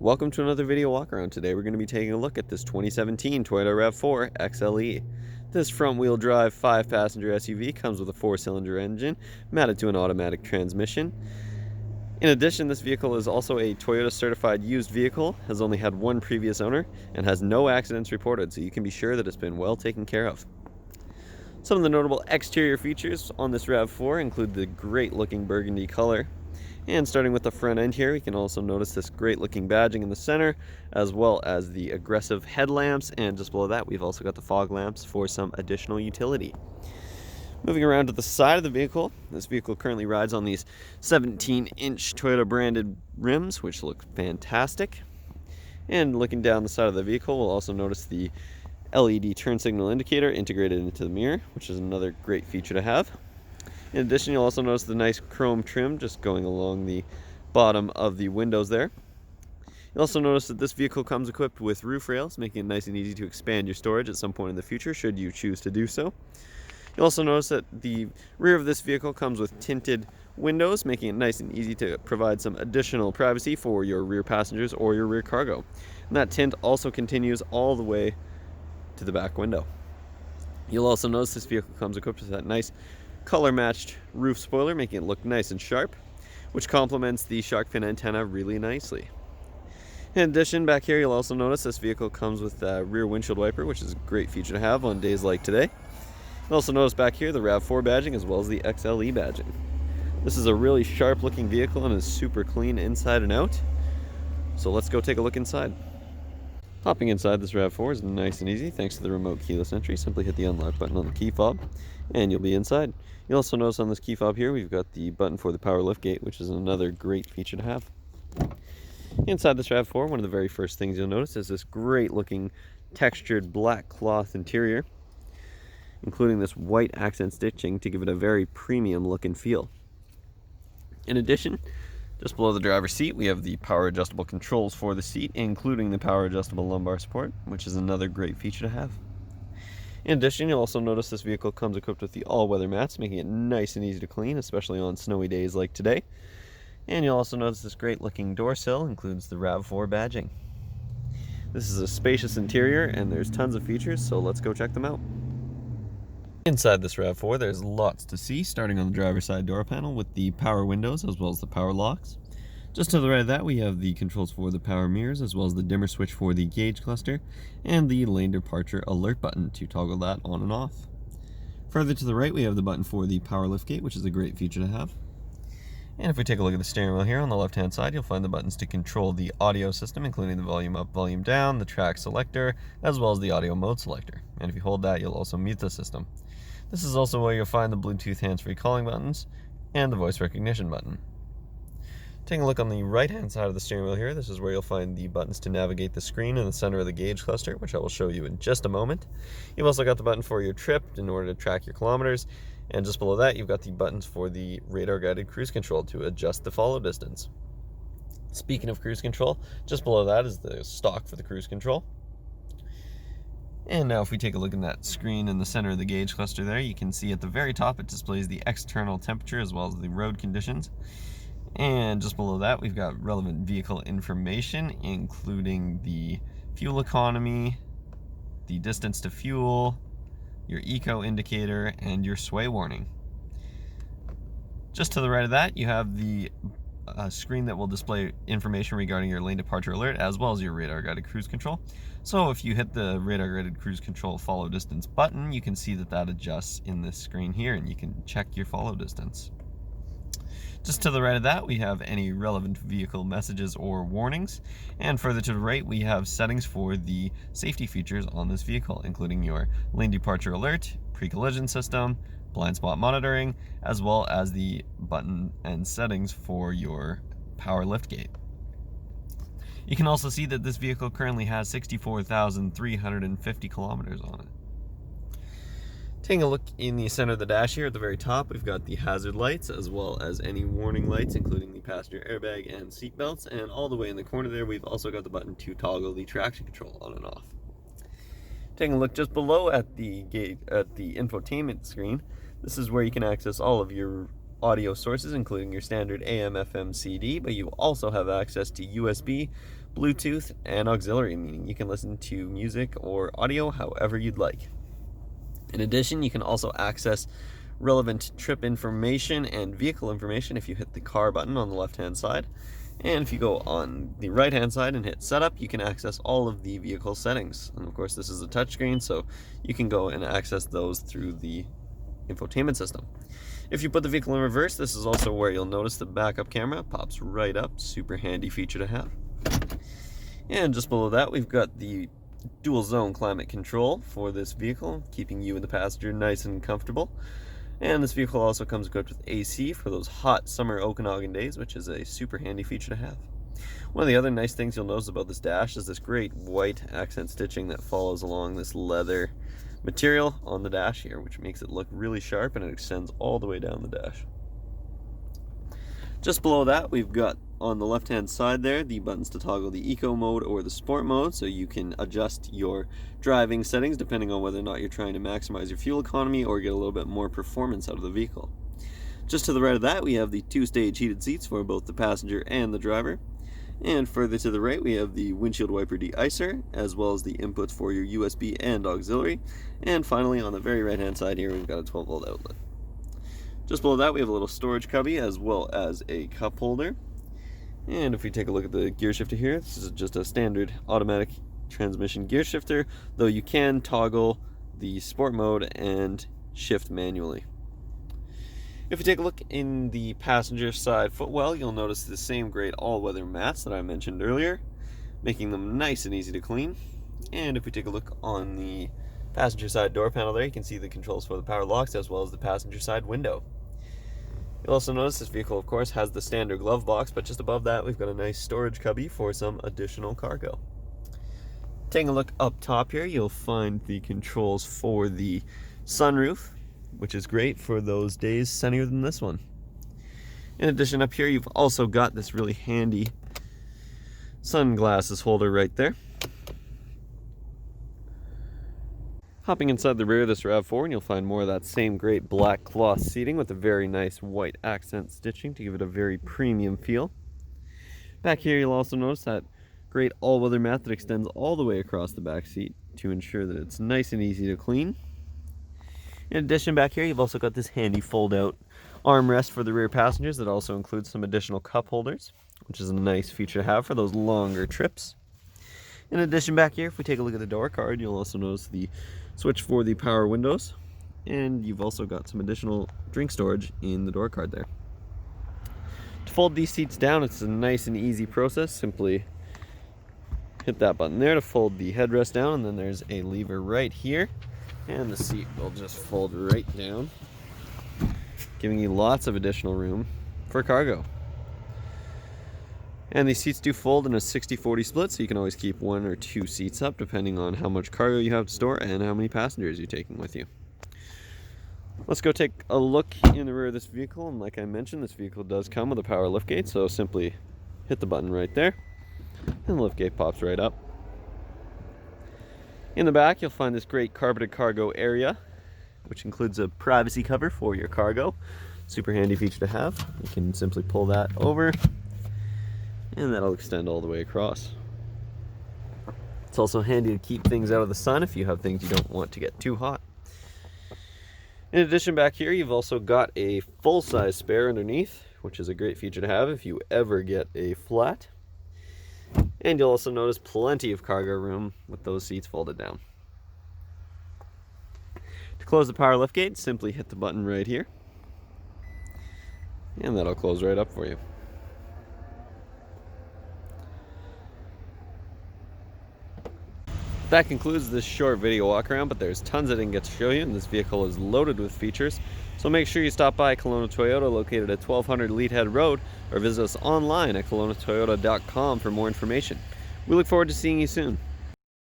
Welcome to another video walk around. Today we're going to be taking a look at this 2017 Toyota RAV4 XLE. This front-wheel drive 5-passenger SUV comes with a 4-cylinder engine mounted to an automatic transmission. In addition, this vehicle is also a Toyota certified used vehicle, has only had one previous owner, and has no accidents reported, so you can be sure that it's been well taken care of. Some of the notable exterior features on this RAV4 include the great looking burgundy color. And starting with the front end here, we can also notice this great looking badging in the center, as well as the aggressive headlamps, and just below that we've also got the fog lamps for some additional utility. Moving around to the side of the vehicle, this vehicle currently rides on these 17-inch Toyota branded rims, which look fantastic. And looking down the side of the vehicle, we'll also notice the LED turn signal indicator integrated into the mirror, which is another great feature to have. In addition, you'll also notice the nice chrome trim just going along the bottom of the windows there. You'll also notice that this vehicle comes equipped with roof rails, making it nice and easy to expand your storage at some point in the future, should you choose to do so. You'll also notice that the rear of this vehicle comes with tinted windows, making it nice and easy to provide some additional privacy for your rear passengers or your rear cargo. And that tint also continues all the way to the back window. You'll also notice this vehicle comes equipped with that nice color-matched roof spoiler, making it look nice and sharp, which complements the shark fin antenna really nicely. In addition, back here you'll also notice this vehicle comes with a rear windshield wiper, which is a great feature to have on days like today. You'll also notice back here the RAV4 badging as well as the XLE badging. This is a really sharp looking vehicle and is super clean inside and out. So let's go take a look inside. Hopping inside this RAV4 is nice and easy thanks to the remote keyless entry. Simply hit the unlock button on the key fob and you'll be inside. You'll also notice on this key fob here we've got the button for the power liftgate, which is another great feature to have. Inside this RAV4, one of the very first things you'll notice is this great looking textured black cloth interior, including this white accent stitching to give it a very premium look and feel. In addition, just below the driver's seat, we have the power adjustable controls for the seat, including the power adjustable lumbar support, which is another great feature to have. In addition, you'll also notice this vehicle comes equipped with the all-weather mats, making it nice and easy to clean, especially on snowy days like today. And you'll also notice this great looking door sill includes the RAV4 badging. This is a spacious interior and there's tons of features, so let's go check them out. Inside this RAV4, there's lots to see, starting on the driver's side door panel with the power windows as well as the power locks. Just to the right of that, we have the controls for the power mirrors as well as the dimmer switch for the gauge cluster and the lane departure alert button to toggle that on and off. Further to the right, we have the button for the power liftgate, which is a great feature to have. And if we take a look at the steering wheel here on the left-hand side, you'll find the buttons to control the audio system, including the volume up, volume down, the track selector, as well as the audio mode selector. And if you hold that, you'll also mute the system. This is also where you'll find the Bluetooth hands-free calling buttons and the voice recognition button. Taking a look on the right-hand side of the steering wheel here, this is where you'll find the buttons to navigate the screen in the center of the gauge cluster, which I will show you in just a moment. You've also got the button for your trip in order to track your kilometers, and just below that you've got the buttons for the radar-guided cruise control to adjust the follow distance. Speaking of cruise control, just below that is the stock for the cruise control. And now if we take a look at that screen in the center of the gauge cluster there, you can see at the very top it displays the external temperature as well as the road conditions. And just below that we've got relevant vehicle information, including the fuel economy, the distance to fuel, your eco indicator, and your sway warning. Just to the right of that you have the screen that will display information regarding your lane departure alert as well as your radar guided cruise control. So if you hit the radar guided cruise control follow distance button, you can see that adjusts in this screen here and you can check your follow distance. Just to the right of that we have any relevant vehicle messages or warnings, and further to the right we have settings for the safety features on this vehicle, including your lane departure alert, pre-collision system, blind spot monitoring, as well as the button and settings for your power liftgate. You can also see that this vehicle currently has 64,350 kilometers on it. Taking a look in the center of the dash here at the very top, we've got the hazard lights as well as any warning lights, including the passenger airbag and seat belts, and all the way in the corner there we've also got the button to toggle the traction control on and off. Taking a look just below at the infotainment screen, this is where you can access all of your audio sources, including your standard AM, FM, CD, but you also have access to USB, Bluetooth, and auxiliary, meaning you can listen to music or audio however you'd like. In addition, you can also access relevant trip information and vehicle information if you hit the car button on the left-hand side. And if you go on the right-hand side and hit setup, you can access all of the vehicle settings. And of course, this is a touchscreen, so you can go and access those through the infotainment system. If you put the vehicle in reverse, this is also where you'll notice the backup camera pops right up. Super handy feature to have. And just below that, we've got the dual zone climate control for this vehicle, keeping you and the passenger nice and comfortable. And this vehicle also comes equipped with AC for those hot summer Okanagan days, which is a super handy feature to have. One of the other nice things you'll notice about this dash is this great white accent stitching that follows along this leather material on the dash here, which makes it look really sharp, and it extends all the way down the dash. Just below that, we've got on the left hand side there the buttons to toggle the eco mode or the sport mode, so you can adjust your driving settings depending on whether or not you're trying to maximize your fuel economy or get a little bit more performance out of the vehicle. Just to the right of that, we have the two-stage heated seats for both the passenger and the driver. And further to the right, we have the windshield wiper de-icer, as well as the inputs for your USB and auxiliary. And finally, on the very right hand side here, we've got a 12-volt outlet. Just below that, we have a little storage cubby as well as a cup holder. And if we take a look at the gear shifter here, this is just a standard automatic transmission gear shifter, though you can toggle the sport mode and shift manually. If you take a look in the passenger side footwell, you'll notice the same great all-weather mats that I mentioned earlier, making them nice and easy to clean. And if we take a look on the passenger side door panel there, you can see the controls for the power locks as well as the passenger side window. You'll also notice this vehicle, of course, has the standard glove box, but just above that we've got a nice storage cubby for some additional cargo. Taking a look up top here, you'll find the controls for the sunroof, which is great for those days sunnier than this one. In addition, up here you've also got this really handy sunglasses holder right there. Hopping inside the rear of this RAV4, and you'll find more of that same great black cloth seating with a very nice white accent stitching to give it a very premium feel. Back here you'll also notice that great all-weather mat that extends all the way across the back seat to ensure that it's nice and easy to clean. In addition, back here you've also got this handy fold-out armrest for the rear passengers that also includes some additional cup holders, which is a nice feature to have for those longer trips. In addition, back here, if we take a look at the door card, you'll also notice the switch for the power windows, and you've also got some additional drink storage in the door card there. To fold these seats down, it's a nice and easy process. Simply hit that button there to fold the headrest down, and then there's a lever right here, and the seat will just fold right down, giving you lots of additional room for cargo. And these seats do fold in a 60-40 split, so you can always keep one or two seats up depending on how much cargo you have to store and how many passengers you're taking with you. Let's go take a look in the rear of this vehicle, and like I mentioned, this vehicle does come with a power liftgate, so simply hit the button right there and the liftgate pops right up. In the back you'll find this great carpeted cargo area, which includes a privacy cover for your cargo. Super handy feature to have. You can simply pull that over and that'll extend all the way across. It's also handy to keep things out of the sun if you have things you don't want to get too hot. In addition, back here you've also got a full-size spare underneath, which is a great feature to have if you ever get a flat. And you'll also notice plenty of cargo room with those seats folded down. To close the power liftgate, simply hit the button right here, and that'll close right up for you. That concludes this short video walk around, but there's tons I didn't get to show you, and this vehicle is loaded with features. So make sure you stop by Kelowna Toyota, located at 1200 Leadhead Road, or visit us online at kelownatoyota.com for more information. We look forward to seeing you soon.